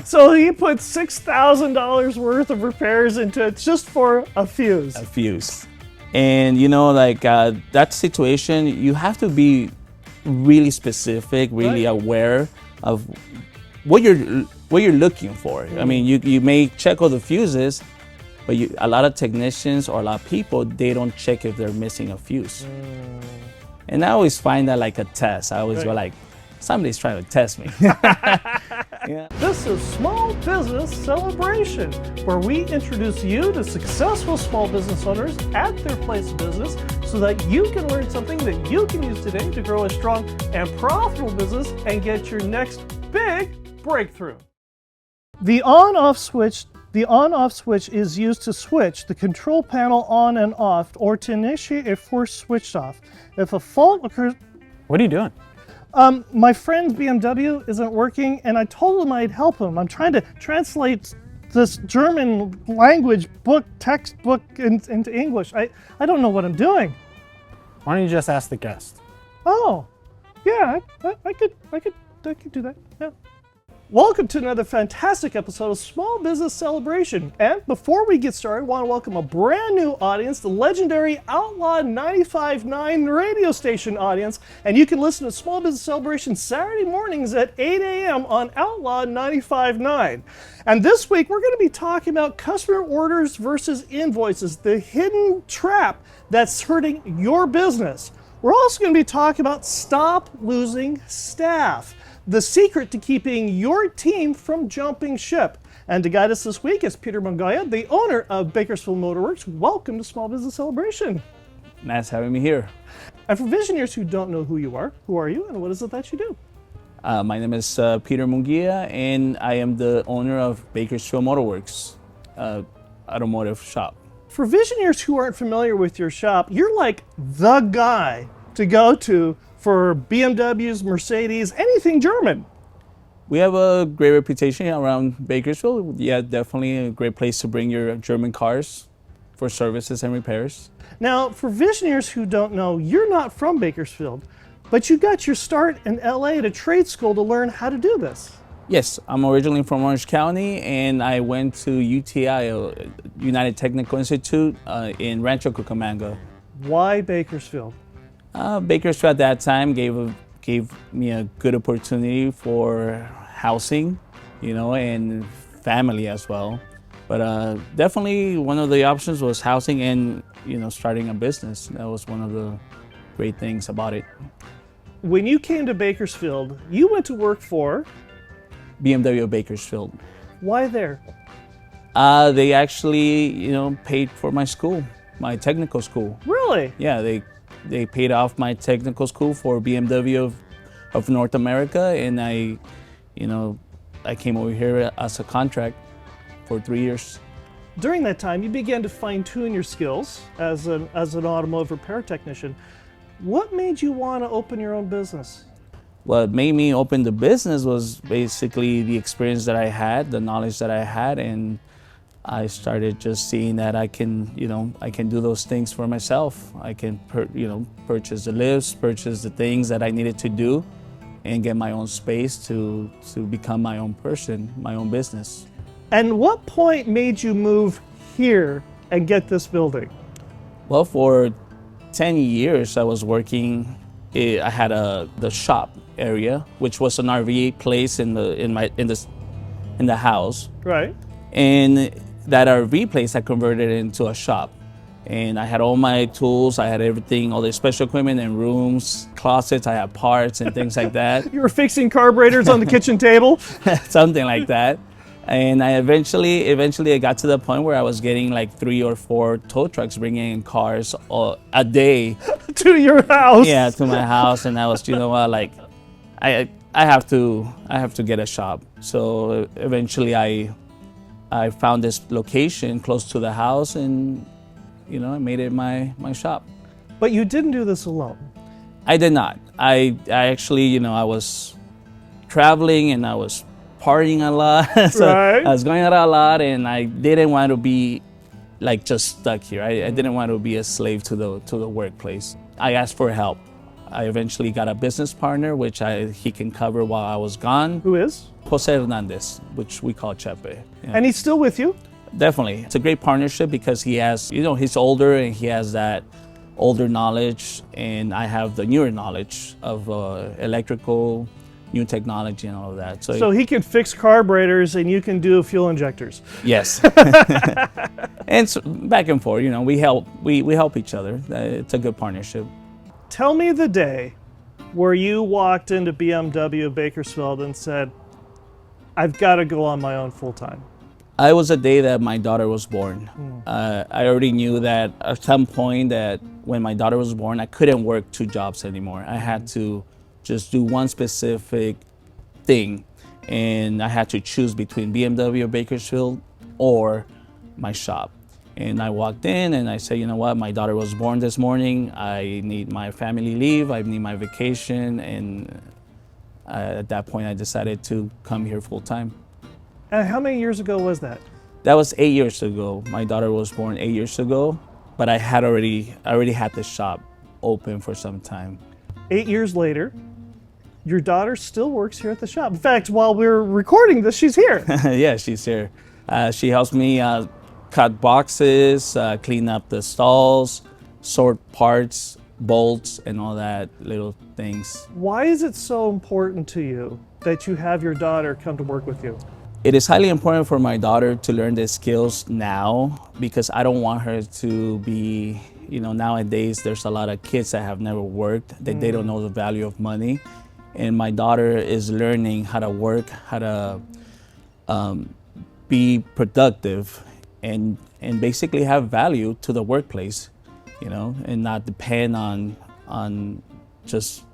So he put $6,000 worth of repairs into it just for a fuse. A fuse. And that situation, you have to be really specific, really aware of what you're looking for. I mean, you may check all the fuses, but a lot of technicians or a lot of people, they don't check if they're missing a fuse. And I always find that like a test. I always go like, somebody's trying to test me. Yeah. This is Small Business Celebration, where we introduce you to successful small business owners at their place of business so that you can learn something that you can use today to grow a strong and profitable business and get your next big breakthrough. The on-off switch is used to switch the control panel on and off or to initiate a forced switch off. If a fault occurs... What are you doing? My friend's BMW isn't working, and I told him I'd help him. I'm trying to translate this German language textbook into English. I don't know what I'm doing. Why don't you just ask the guest? Oh, yeah, I could do that. Yeah. Welcome to another fantastic episode of Small Business Celebration. And before we get started, I want to welcome a brand new audience, the legendary Outlaw 95.9 radio station audience. And you can listen to Small Business Celebration Saturday mornings at 8 a.m. on Outlaw 95.9. And this week, we're going to be talking about customer orders versus invoices, the hidden trap that's hurting your business. We're also going to be talking about stop losing staff, the secret to keeping your team from jumping ship. And to guide us this week is Peter Munguia, the owner of Bakersfield Motor Works. Welcome to Small Business Celebration. Nice having me here. And for Visioneers who don't know who you are you and what is it that you do? My name is Peter Munguia, and I am the owner of Bakersfield Motor Works, automotive shop. For Visioneers who aren't familiar with your shop, you're like the guy to go to for BMWs, Mercedes, anything German. We have a great reputation around Bakersfield. Yeah, definitely a great place to bring your German cars for services and repairs. Now, for Visioneers who don't know, you're not from Bakersfield, but you got your start in LA at a trade school to learn how to do this. Yes, I'm originally from Orange County, and I went to UTI, United Technical Institute, in Rancho Cucamonga. Why Bakersfield? Bakersfield at that time gave me a good opportunity for housing, and family as well. But definitely one of the options was housing and, starting a business. That was one of the great things about it. When you came to Bakersfield, you went to work for? BMW Bakersfield. Why there? They actually, paid for my school, my technical school. Really? Yeah, they paid off my technical school for BMW of North America, and I came over here as a contract for 3 years. During that time, you began to fine-tune your skills as an automotive repair technician. What made you want to open your own business? What made me open the business was basically the experience that I had, the knowledge that I had, and I started just seeing that I can do those things for myself. I can, purchase the lifts, purchase the things that I needed to do, and get my own space to become my own person, my own business. And what point made you move here and get this building? Well, for 10 years I was working. I had the shop area, which was an RV place in the house. Right. And that RV place I converted into a shop, and I had all my tools, I had everything, all the special equipment and rooms, closets, I had parts and things like that. You were fixing carburetors on the kitchen table? Something like that. And I eventually I got to the point where I was getting like 3 or 4 tow trucks bringing in cars a day. To your house? Yeah, to my house. And I was, I have to get a shop. So eventually I found this location close to the house, and I made it my shop. But you didn't do this alone. I did not. I actually, I was traveling and I was partying a lot. So right. I was going out a lot, and I didn't want to be like just stuck here. I didn't want to be a slave to the workplace. I asked for help. I eventually got a business partner, which he can cover while I was gone. Who is? Jose Hernandez, which we call Chepe. Yeah. And he's still with you? Definitely. It's a great partnership because he has, he's older and he has that older knowledge, and I have the newer knowledge of electrical, new technology and all of that. So he can fix carburetors and you can do fuel injectors. Yes. And so back and forth, we help each other. It's a good partnership. Tell me the day where you walked into BMW Bakersfield and said, I've got to go on my own full time. It was the day that my daughter was born. I already knew that at some point that when my daughter was born, I couldn't work 2 jobs anymore. I had to just do one specific thing, and I had to choose between BMW Bakersfield or my shop. And I walked in and I said, you know what, my daughter was born this morning. I need my family leave, I need my vacation, and at that point I decided to come here full time. And how many years ago was that? That was 8 years ago. My daughter was born 8 years ago, but I already had the shop open for some time. 8 years later, your daughter still works here at the shop. In fact, while we're recording this, she's here. Yeah, she's here. She helps me cut boxes, clean up the stalls, sort parts, bolts, and all that little things. Why is it so important to you that you have your daughter come to work with you? It is highly important for my daughter to learn the skills now, because I don't want her to be, nowadays there's a lot of kids that have never worked, that they don't know the value of money. And my daughter is learning how to work, how to be productive and basically have value to the workplace, and not depend on just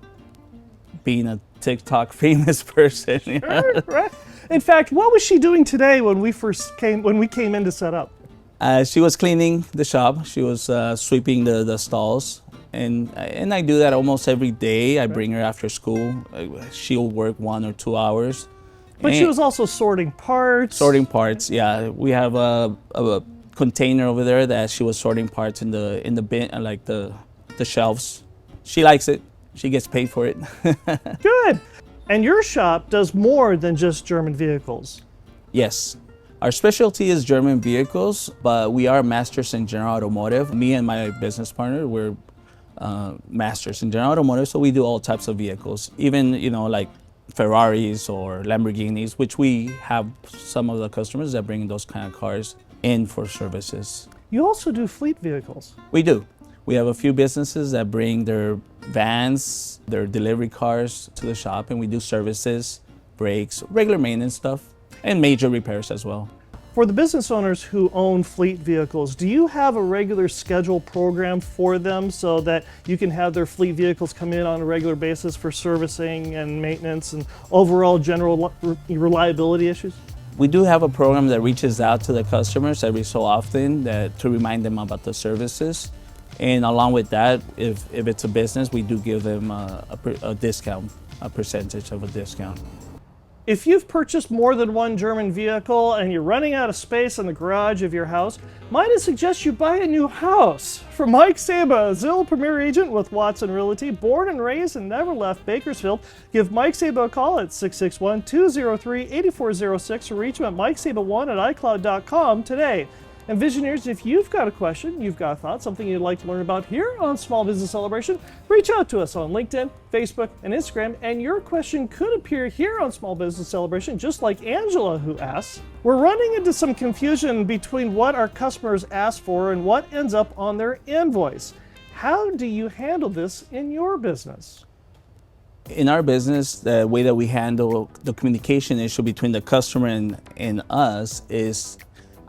being a TikTok famous person. Sure, right. In fact, what was she doing today when we came in to set up? She was cleaning the shop. She was sweeping the stalls, and I do that almost every day. I bring her after school. She'll work 1 or 2 hours. But she was also sorting parts. Sorting parts, yeah. We have a container over there that she was sorting parts in the bin, like the shelves. She likes it. She gets paid for it. Good. And your shop does more than just German vehicles. Yes. Our specialty is German vehicles, but we are masters in general automotive. Me and my business partner, we're masters in general automotive, so we do all types of vehicles. Even, like Ferraris or Lamborghinis, which we have some of the customers that bring those kind of cars in for services. You also do fleet vehicles. We do. We have a few businesses that bring their vans, their delivery cars to the shop, and we do services, brakes, regular maintenance stuff, and major repairs as well. For the business owners who own fleet vehicles, do you have a regular schedule program for them so that you can have their fleet vehicles come in on a regular basis for servicing and maintenance and overall general reliability issues? We do have a program that reaches out to the customers every so often to remind them about the services. And along with that, if it's a business, we do give them a discount, a percentage of a discount. If you've purchased more than one German vehicle and you're running out of space in the garage of your house, might I suggest you buy a new house? From Mike Saba, a Zillow Premier Agent with Watson Realty, born and raised and never left Bakersfield, give Mike Saba a call at 661-203-8406 or reach him at mikesaba1@icloud.com today. And Visioneers, if you've got a question, you've got a thought, something you'd like to learn about here on Small Business Celebration, reach out to us on LinkedIn, Facebook, and Instagram, and your question could appear here on Small Business Celebration, just like Angela, who asks. We're running into some confusion between what our customers ask for and what ends up on their invoice. How do you handle this in your business? In our business, the way that we handle the communication issue between the customer and us is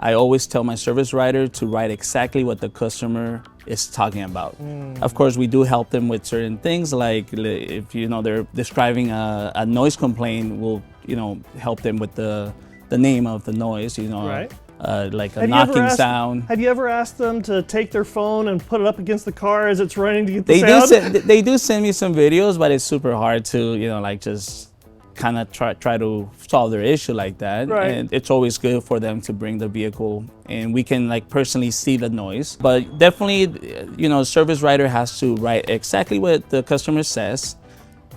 I always tell my service writer to write exactly what the customer is talking about. Of course, we do help them with certain things, like if they're describing a noise complaint, we'll help them with the name of the noise. Right. Like a knocking sound. Have you ever asked them to take their phone and put it up against the car as it's running to get the sound? They do send me some videos, but it's super hard to just kind of try to solve their issue like that. Right. And it's always good for them to bring the vehicle, and we can like personally see the noise. But definitely, service writer has to write exactly what the customer says,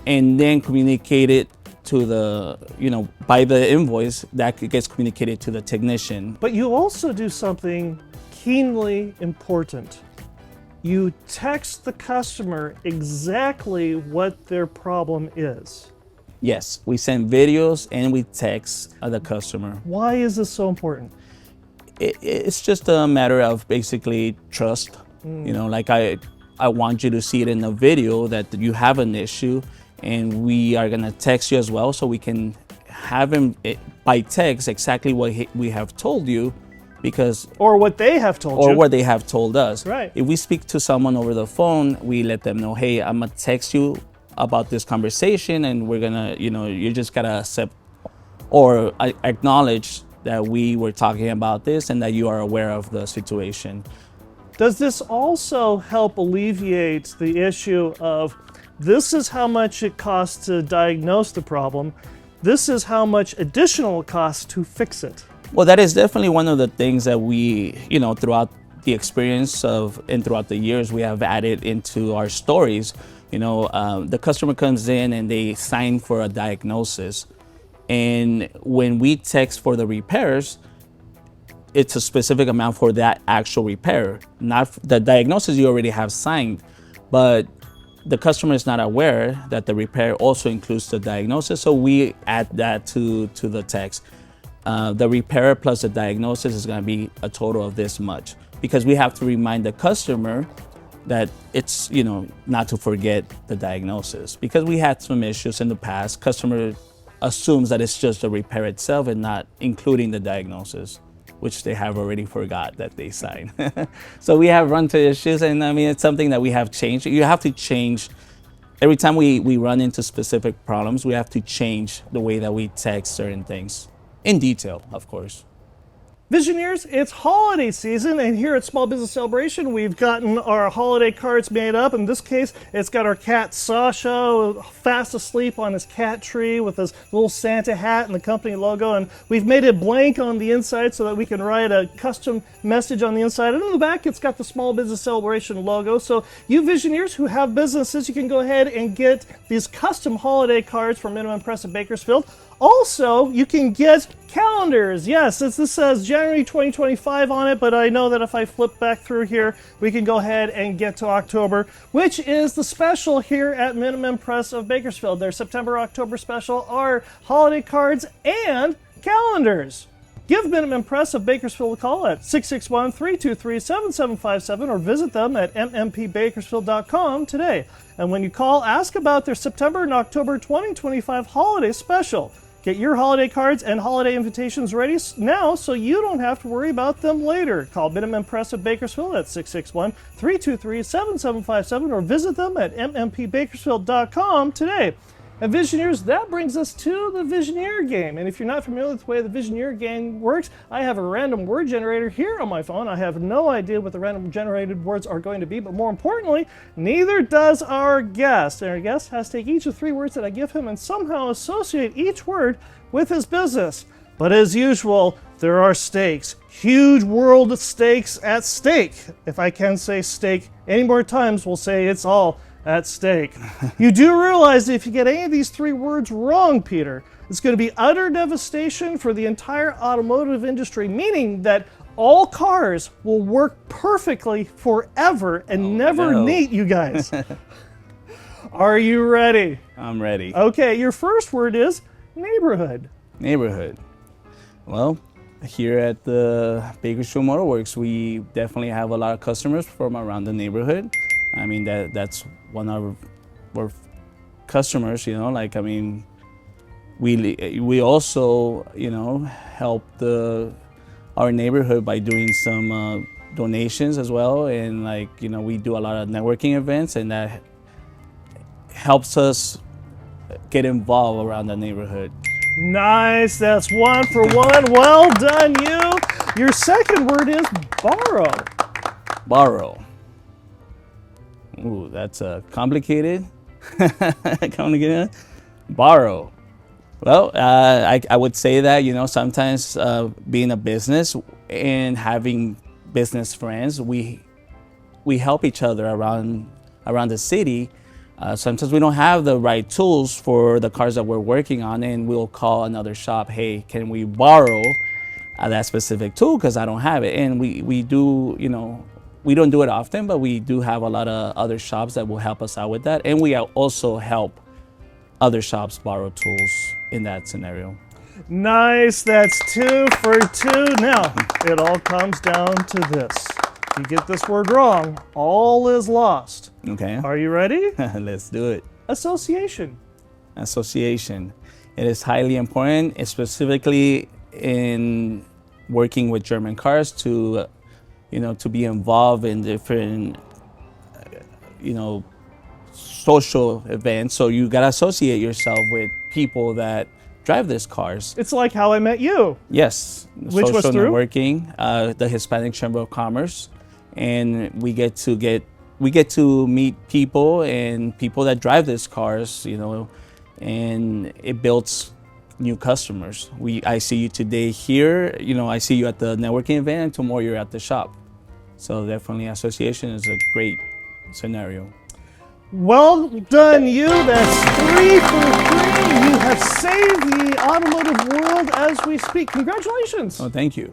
and then communicate it to the, by the invoice that gets communicated to the technician. But you also do something keenly important. You text the customer exactly what their problem is. Yes, we send videos and we text the customer. Why is this so important? It's just a matter of basically trust. Like I want you to see it in the video that you have an issue, and we are gonna text you as well, so we can have him by text exactly what we have told you, because or what they have told you, or what they have told us. Right. If we speak to someone over the phone, we let them know, hey, I'm gonna text you about this conversation, and we're gonna, you just gotta accept or acknowledge that we were talking about this and that you are aware of the situation. Does this also help alleviate the issue of, this is how much it costs to diagnose the problem, this is how much additional it costs to fix it? Well, that is definitely one of the things that we, throughout the experience and throughout the years, we have added into our stories. The customer comes in and they sign for a diagnosis. And when we text for the repairs, it's a specific amount for that actual repair, not the diagnosis you already have signed. But the customer is not aware that the repair also includes the diagnosis, so we add that to the text. The repair plus the diagnosis is going to be a total of this much, because we have to remind the customer that it's, not to forget the diagnosis, because we had some issues in the past. Customer assumes that it's just the repair itself and not including the diagnosis, which they have already forgot that they signed. So we have run into issues, and it's something that we have changed. You have to change every time we run into specific problems. We have to change the way that we text certain things in detail, of course. Visioneers, it's holiday season, and here at Small Business Celebration, we've gotten our holiday cards made up. In this case, it's got our cat Sasha fast asleep on his cat tree with his little Santa hat and the company logo, and we've made it blank on the inside so that we can write a custom message on the inside. And on the back, it's got the Small Business Celebration logo. So you Visioneers who have businesses, you can go ahead and get these custom holiday cards from Minimum Press of Bakersfield. Also, you can get calendars. Yes, this says January 2025 on it, but I know that if I flip back through here, we can go ahead and get to October, which is the special here at Minimum Press of Bakersfield. Their September-October special are holiday cards and calendars. Give Minimum Press of Bakersfield a call at 661-323-7757 or visit them at mmpbakersfield.com today. And when you call, ask about their September and October 2025 holiday special. Get your holiday cards and holiday invitations ready now so you don't have to worry about them later. Call Minimum Press of Bakersfield at 661-323-7757 or visit them at mmpbakersfield.com today. And Visioneers, that brings us to the Visioneer Game. And if you're not familiar with the way the Visioneer Game works, I have a random word generator here on my phone. I have no idea what the random generated words are going to be, but more importantly, neither does our guest. And our guest has to take each of 3 words that I give him and somehow associate each word with his business. But as usual, there are stakes. Huge world stakes at stake. If I can say stake any more times, we'll say it's all at stake. You do realize that if you get any of these 3 words wrong, Peter, it's going to be utter devastation for the entire automotive industry, meaning that all cars will work perfectly forever and never need you guys. Are you ready? I'm ready. Okay, your first word is neighborhood. Neighborhood. Well, here at the Bakersfield Motor Works, we definitely have a lot of customers from around the neighborhood. That's one of our customers, we also, help our neighborhood by doing some donations as well. And we do a lot of networking events, and that helps us get involved around the neighborhood. Nice, that's 1 for 1. Well done, you. Your second word is borrow. Borrow. Ooh, that's complicated. Complicated. Borrow. Well, I would say that, sometimes being a business and having business friends, we help each other around the city. Sometimes we don't have the right tools for the cars that we're working on, and we'll call another shop, hey, can we borrow that specific tool because I don't have it? And we do, we don't do it often, but we do have a lot of other shops that will help us out with that. And we also help other shops borrow tools in that scenario. Nice. That's 2 for 2. Now, it all comes down to this. If you get this word wrong, all is lost. Okay. Are you ready? Let's do it. Association. Association. It is highly important, specifically in working with German cars, to be involved in different, social events. So you gotta associate yourself with people that drive these cars. It's like how I met you. Yes. Which was social through? networking, the Hispanic Chamber of Commerce, and we get to meet people and people that drive these cars, and it builds new customers. I see you today here, I see you at the networking event, and tomorrow you're at the shop. So definitely association is a great scenario. Well done, you. That's 3 for 3. You have saved the automotive world as we speak. Congratulations. Oh, thank you.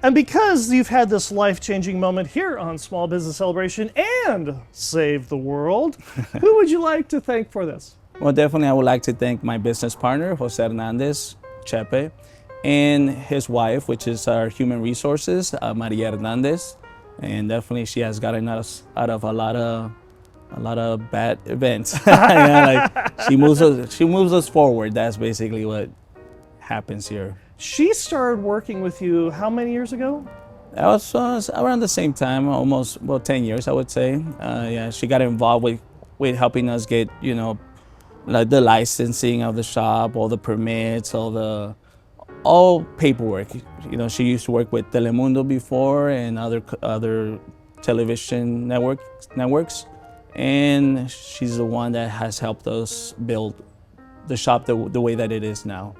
And because you've had this life-changing moment here on Small Business Celebration and saved the world, who would you like to thank for this? Well, definitely I would like to thank my business partner, Jose Hernandez, Chepe, and his wife, which is our human resources, Maria Hernandez. And definitely she has gotten us out of a lot of bad events. She moves us forward. That's basically what happens here. She started working with you how many years ago? That was around the same time, almost 10 years, I would say. She got involved with helping us get, like the licensing of the shop, all the permits, all paperwork. She used to work with Telemundo before and other television networks. And she's the one that has helped us build the shop the way that it is now.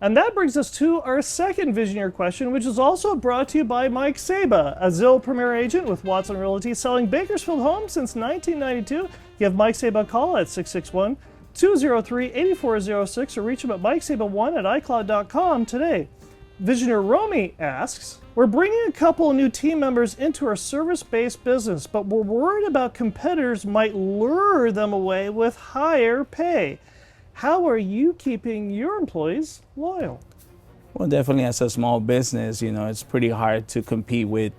And that brings us to our second Visioneer question, which is also brought to you by Mike Saba, a Zillow Premier agent with Watson Realty, selling Bakersfield homes since 1992. Give Mike Saba a call at 661-203-8406 or reach him at mikesaba1@icloud.com today. Visioneer Romy asks, we're bringing a couple of new team members into our service-based business, but we're worried about competitors might lure them away with higher pay. How are you keeping your employees loyal? Well, definitely as a small business, it's pretty hard to compete with,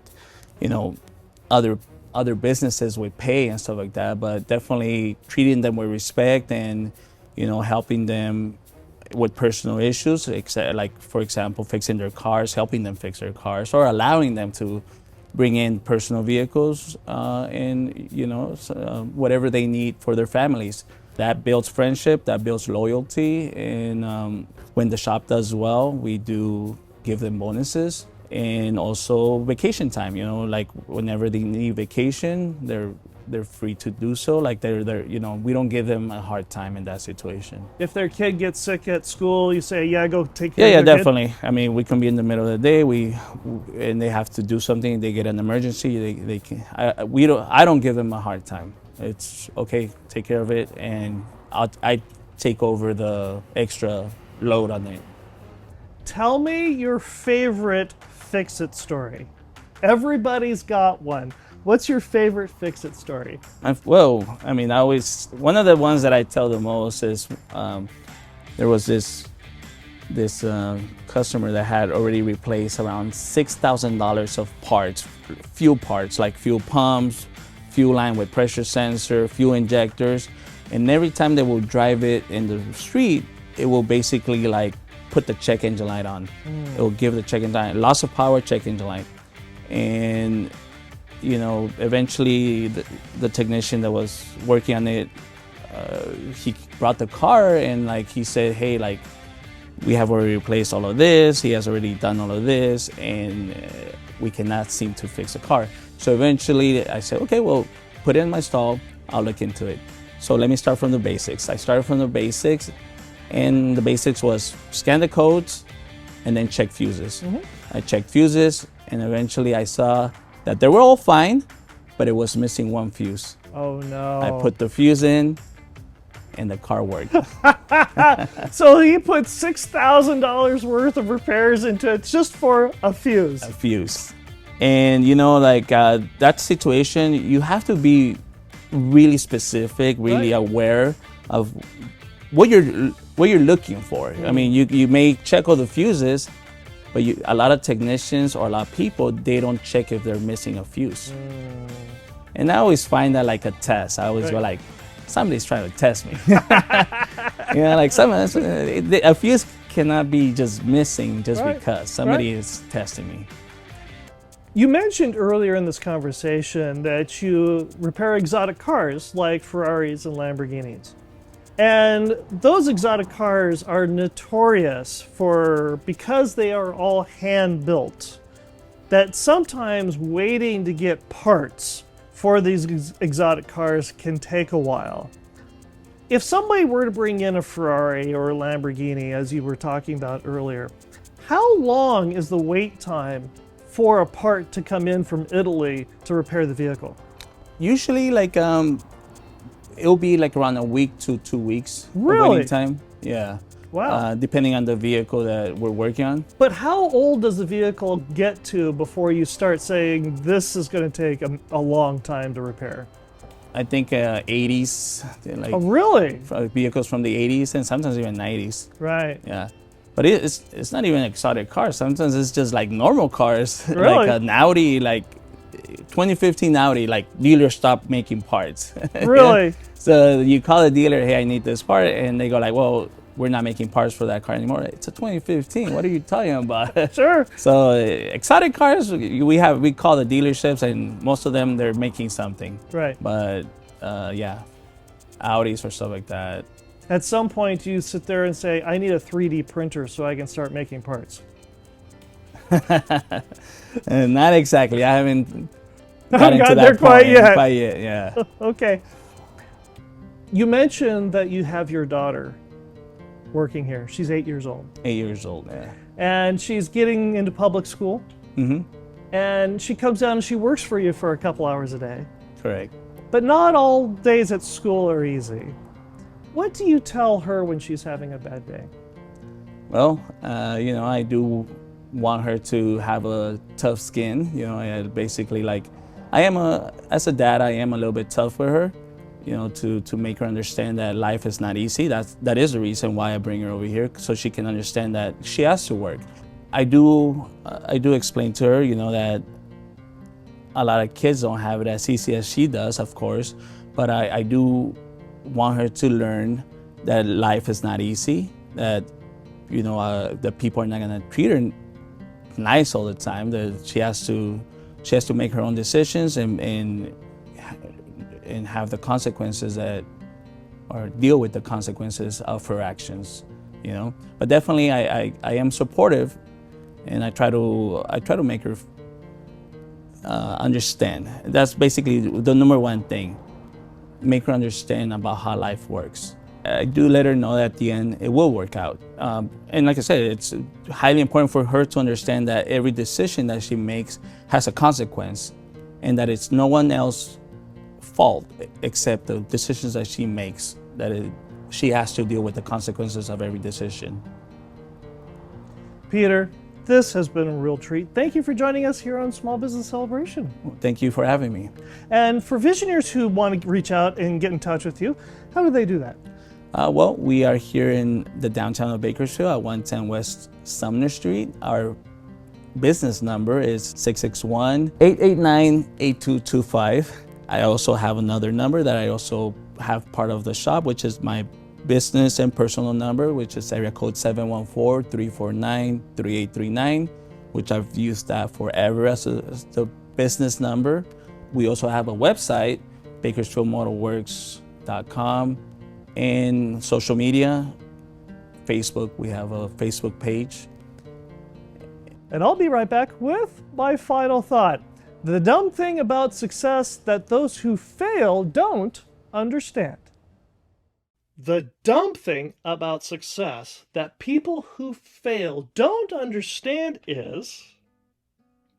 other businesses with pay and stuff like that, but definitely treating them with respect and, helping them with personal issues, like, for example, fixing their cars, helping them fix their cars, or allowing them to bring in personal vehicles and, whatever they need for their families. That builds friendship, that builds loyalty, and when the shop does well, we do give them bonuses, and also vacation time. Like whenever they need vacation, they're free to do so. Like we don't give them a hard time in that situation. If their kid gets sick at school, you say, yeah, go take care of Yeah, their definitely. kid? I mean, we can be in the middle of the day, and they have to do something. They get an emergency. They can. I don't give them a hard time. It's okay, take care of it, and I take over the extra load on it. Tell me your favorite fix-it story. Everybody's got one. What's your favorite fix-it story? One of the ones that I tell the most is there was this customer that had already replaced around $6,000 of parts, fuel parts, like fuel pumps, fuel line with pressure sensor, fuel injectors, and every time they will drive it in the street, it will basically like put the check engine light on. It will give the check engine light, loss of power, check engine light. And eventually the technician that was working on it, he brought the car and he said, hey, we have already replaced all of this, he has already done all of this, and we cannot seem to fix the car. So eventually I said, okay, well, put it in my stall, I'll look into it. So let me start from the basics. I started from the basics, And the basics was scan the codes and then check fuses. I checked fuses, and eventually I saw that they were all fine, but it was missing one fuse. Oh no. I put the fuse in, and the car worked. So he put $6,000 worth of repairs into it just for a fuse. A fuse. And that situation, you have to be really specific, really aware of what you're looking for. I mean, you may check all the fuses, but a lot of technicians or a lot of people, they don't check if they're missing a fuse. And I always find that like a test. I always go like, somebody's trying to test me. Like a fuse cannot be just missing just because somebody is testing me. You mentioned earlier in this conversation that you repair exotic cars like Ferraris and Lamborghinis. And those exotic cars are notorious because they are all hand built, that sometimes waiting to get parts for these exotic cars can take a while. If somebody were to bring in a Ferrari or a Lamborghini, as you were talking about earlier, how long is the wait time for a part to come in from Italy to repair the vehicle? Usually, it'll be like around a week to 2 weeks of Really? waiting time. Yeah. Wow. Depending on the vehicle that we're working on. But how old does the vehicle get to before you start saying this is going to take a long time to repair? I think 80s, Oh, really? vehicles from the 80s and sometimes even 90s. Right. Yeah. But it's not even exotic cars. Sometimes it's just like normal cars, Really? like an Audi, like 2015 Audi, like dealer stopped making parts. Really? So you call the dealer, hey, I need this part, and they go like, well, we're not making parts for that car anymore. It's a 2015. What are you talking about? Sure. So exotic cars, we call the dealerships, and most of them they're making something. Right. But Audis or stuff like that. At some point, you sit there and say, I need a 3D printer so I can start making parts. And not exactly. I haven't Haven't gotten to gotten there that quite point yet. Quite yet, yeah. Okay. You mentioned that you have your daughter working here. She's 8 years old. 8 years old, yeah. And she's getting into public school. Mm-hmm. And she comes down and she works for you for a couple hours a day. Correct. But not all days at school are easy. What do you tell her when she's having a bad day? Well, I do want her to have a tough skin. I basically as a dad, I am a little bit tough with her, to make her understand that life is not easy. That is the reason why I bring her over here, so she can understand that she has to work. I do explain to her, that a lot of kids don't have it as easy as she does, of course, but I do want her to learn that life is not easy, that that people are not going to treat her nice all the time, that she has to make her own decisions and have the consequences or deal with the consequences of her actions, But definitely I am supportive, and I try to make her understand. That's basically the number one thing. Make her understand about how life works. I do let her know that at the end it will work out. And like I said, it's highly important for her to understand that every decision that she makes has a consequence, and that it's no one else's fault except the decisions that she makes, she has to deal with the consequences of every decision. Peter, this has been a real treat. Thank you for joining us here on Small Business Celebration. Thank you for having me. And for Visioneers who want to reach out and get in touch with you, how do they do that? Well, we are here in the downtown of Bakersfield at 110 West Sumner Street. Our business number is 661-889-8225. I also have another number that I also have part of the shop, which is my business and personal number, which is area code 714-349-3839, which I've used that forever as the business number. We also have a website, bakersfieldmotorworks.com, and social media, Facebook, we have a Facebook page. And I'll be right back with my final thought. The dumb thing about success that those who fail don't understand. The dumb thing about success that people who fail don't understand is,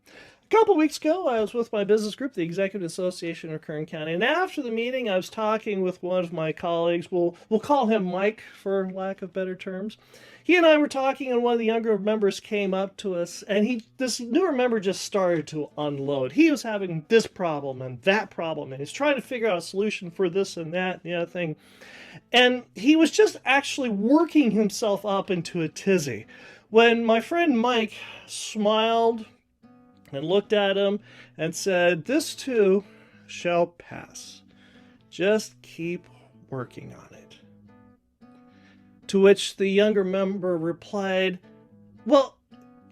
a couple weeks ago, I was with my business group, the Executive Association of Kern County, and after the meeting, I was talking with one of my colleagues. We'll call him Mike, for lack of better terms. He and I were talking, and one of the younger members came up to us, and this newer member just started to unload. He was having this problem and that problem, and he's trying to figure out a solution for this and that and the other thing. And he was just actually working himself up into a tizzy. When my friend Mike smiled and looked at him and said, "This too shall pass. Just keep working on it." To which the younger member replied, "Well,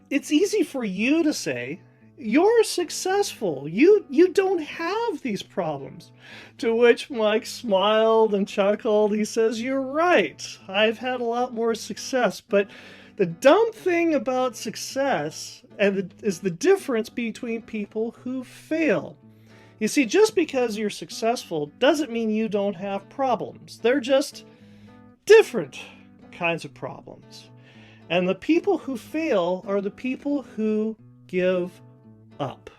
it's easy for you to say. You're successful. You don't have these problems." To which Mike smiled and chuckled. He says, "You're right. I've had a lot more success, but the dumb thing about success is the difference between people who fail. You see, just because you're successful doesn't mean you don't have problems. They're just different kinds of problems. And the people who fail are the people who give up."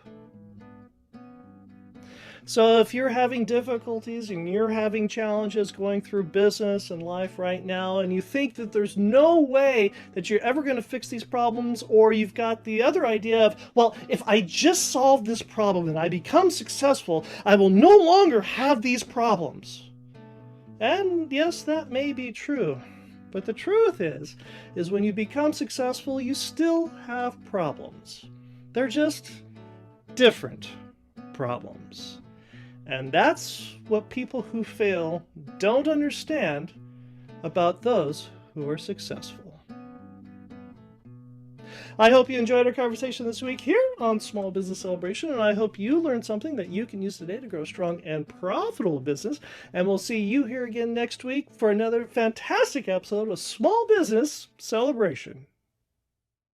So if you're having difficulties and you're having challenges going through business and life right now, and you think that there's no way that you're ever going to fix these problems, or you've got the other idea of, well, if I just solve this problem and I become successful, I will no longer have these problems. And yes, that may be true. But the truth is when you become successful, you still have problems. They're just different problems. And that's what people who fail don't understand about those who are successful. I hope you enjoyed our conversation this week here on Small Business Celebration, and I hope you learned something that you can use today to grow a strong and profitable business. And we'll see you here again next week for another fantastic episode of Small Business Celebration.